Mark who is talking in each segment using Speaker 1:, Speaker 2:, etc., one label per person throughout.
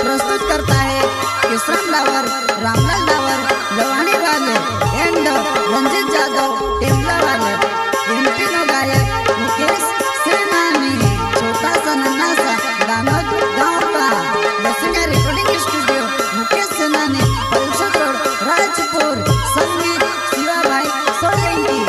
Speaker 1: प्रस्तुत करता है किशन डावर, रामलाल डावर, लवानी वाले एंड रंजित जादव टेमला वाले। एमपी नो गायक मुकेश सेनानी, छोटा सा नन्हा सा दानोद गाँव का। बसिंगा रिकॉर्डिंग स्टूडियो मुकेश सेनानी, पल्सर रोड राजपुर। संगीत शिवा भाई सोलंकी।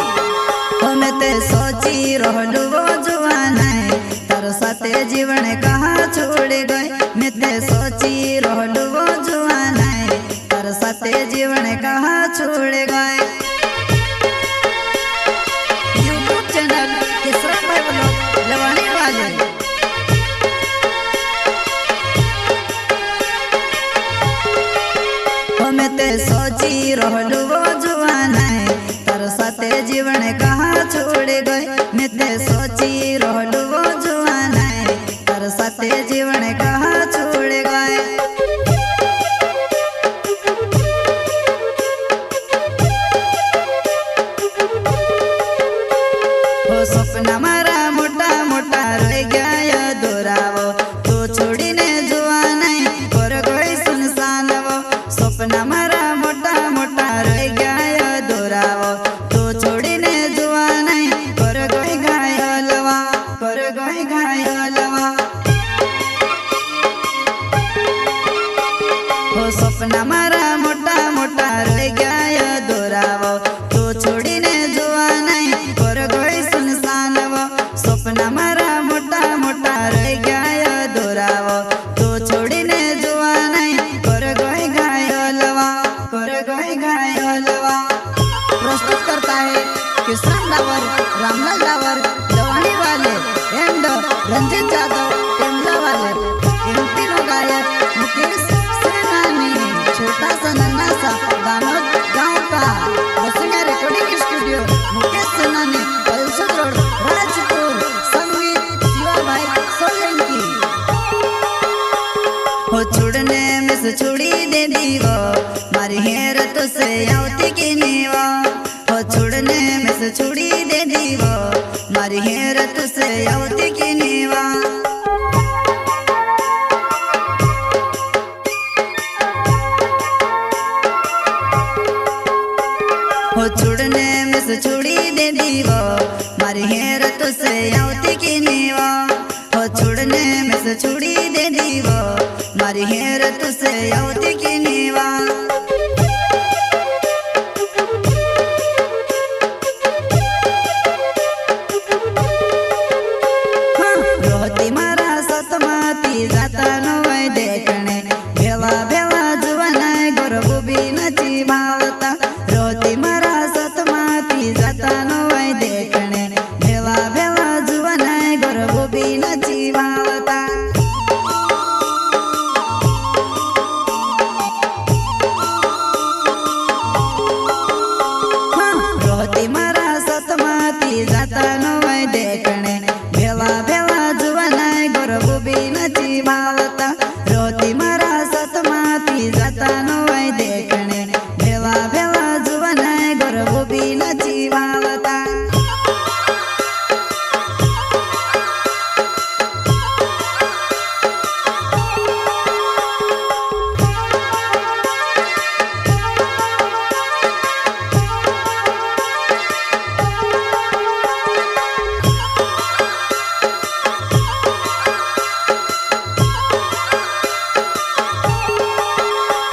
Speaker 1: हमें ते सोची रहलू वो जुआन है, तर साथे जीवन कहाँ छोड़ गए। मैं ते सोची रहलू वो जुआन है, तर साथे जीवन कहाँ छोड़ गए। यूट्यूब चैनल किशोर भाई ब्लॉग लवानी वाले। हमें ते सोची रहलू वो जुआन है, तर साथे जीवन कहाँ छोड़ गए। मैं ते सोची रहलू वो जुआन है, तर साथे जीवन कहाँ छोड़ गए। हो सपना मारा मोटा मोटा रह गया दोरावो, तू छोड़ी ने जुआन है पर कोई सुनसान वो। सपना मारा मोटा मोटा रह गया दोरावो, तू छोड़ी ने जुआन है पर कोई घायलवा, पर कोई घायलवा। हो सपना मारा मोटा मोटा रह गया दोरावो, तू छोड़ी ने जुआन है पर कोई सुनसान वो। सपना मारा मोटा मोटा रह गया दोरावो, तू छोड़ी ने जुआन है पर कोई घायलवा, पर कोई घायलवा। प्रस्तुत करता है किशन डावर, रामलाल डावर, लवानी वाले एंड रंजित जादव टेमला वाले। एमपी नो गायक मुकेश सेनानी, छोटा सा नन्हा सा दानोद गाँव का। बसिंगा रिकॉर्डिंग स्टूडियो मुकेश सेनानी, पल्सर रोड राजपुर। संगीत शिवा भाई सोलंकी। हो छुड़ने में से छुड़ी दे दीवो, मारी हेर तो से आवती की नीवा। हो छुड़ने में से छुड़ी दे दीवो, मारी हेर तो से आवती की नीवा। हो छुड़ने में से छुड़ी दे दीवो, मारी हेर तो से आवती की नीवा। हो छुड़ने में से छुड़ी दे दीवो, मारी हेर तो से आवती की नीवा। रोहती मारा सतमाती जाता नवय देखणे, भेवा भेवा जुवाना गरबू बी नची भावता। रोहती मारा सतमाती जाता नवय देखणे, भेवा भेवा जुवाना गरबू बी नची भावता। रोहती मारा सतमाती जाता नवय देखणे, भेवा भेवा जुवाना गरबू बी नची भावता। रोहती मारा सतमाती जाता नवय देखणे, भेवा भेवा जुवाना गरबू बी नची भावता।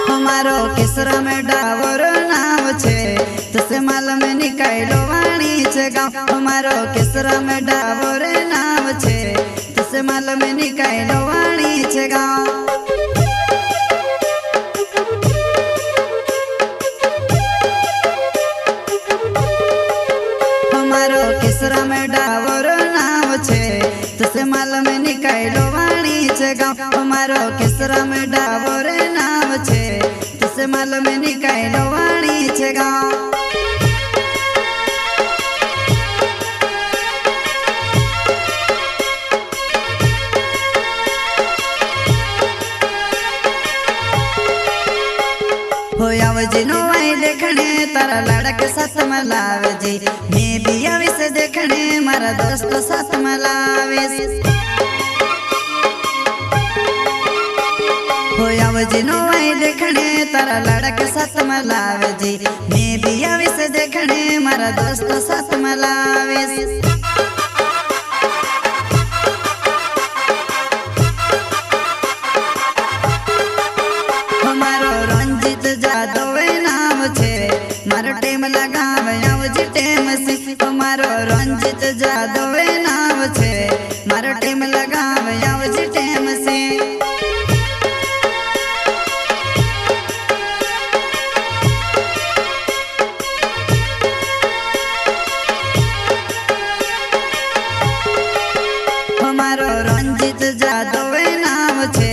Speaker 1: हमारो किसरा में डावर नाव छे, तसे मालूम निकालो वाणी छे गाँव। हमारो किसरा में डावर नाव छे, तसे मालूम निकालो वाणी छे गाँव। हमारो किसरा में डावर नाव छे, तसे मालूम निकालो वाणी छे गाँव। हमारो किसरा में डावर नाव छे, तसे मालूम निकालो वाणी छे गाँव। हो आवजी नो आई देखने, तारा लड़क साथ मलावे जी। मैं भी आवी से देखने, मारा दोस्त साथ मलावे। आवजी नो आई देखने तारा लड़क साथ मलावे जी मैं भी आविस देखने मारा दोस्त साथ मलावे हमारो रंजित जादव नाम छे मारो टेम लगावे आवजी टेम से हमारो रंजित जादव नाम छे मारो टेम लगावे आवजी टेम से हमारो रंजित जादव नाम छे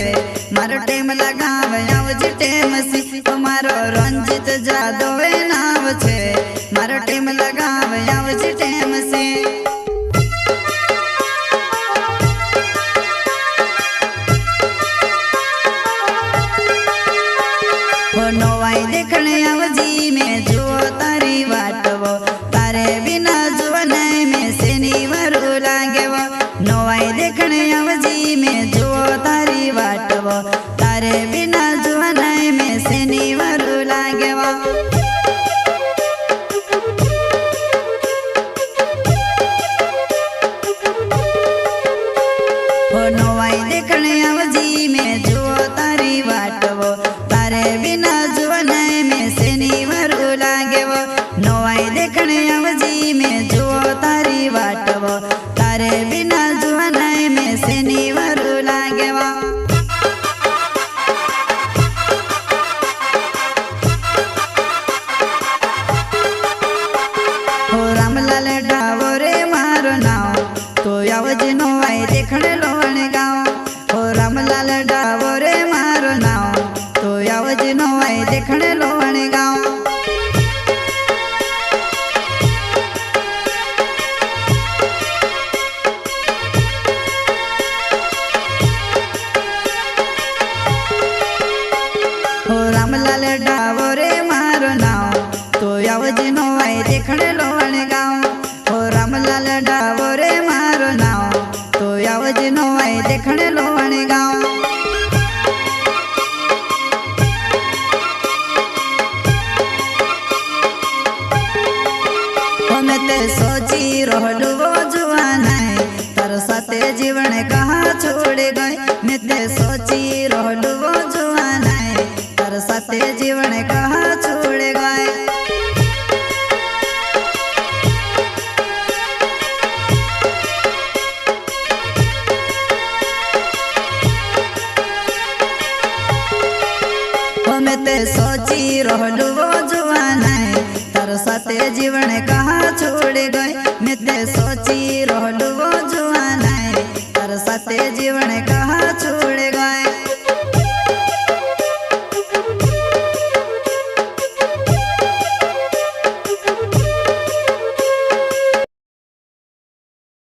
Speaker 1: मारो टेम लगावे आवजी टेम से हमारो रंजित जादव नाम छे मारो टेम लगावे आवजी टेम से हो नवाई देखने आवजी में जो तारी वाटवो तारे बिना जुवन में सेनी वरु लागेवो नवाई देखने आवजी में जो तारी वाटवो तारे बिना जुवन में सेनी वरु लागेवो हो नवाई देखने आवजी में जो तारी वाटवो तारे बिना जुवन में सेनी वरु लागेवो नवाई देखने आवजी में जो तारी वाटवो तारे बिना जुवन में सेनी वरु लागेवो हो रामलाल डावरे मारो नाव तो आवजी नो आई देखने लोण गाँव हो रामलाल डावरे मारो नाव तो आवजी नो आई देखने लोण गाँव हो रामलाल डावरे मारो नाव तो आवजी नो आई देखने लोण गाँव हो रामलाल डावरे मारो नाव तो आवजी नो आई देखने लोण गाँव मैं ते सोची रहलू वो जुआन है तार साथे जीवन कहाँ छोड़ गए मैं ते सोची रहलू वो जुआन है तार साथे जीवन कहाँ छोड़ गए मैं ते सोची रहलू वो जुआन है तार साथे जीवन कहाँ छोड़ गए मैं ते सोची रहलू वो जुआन है तार साथे जीवन कहाँ छोड़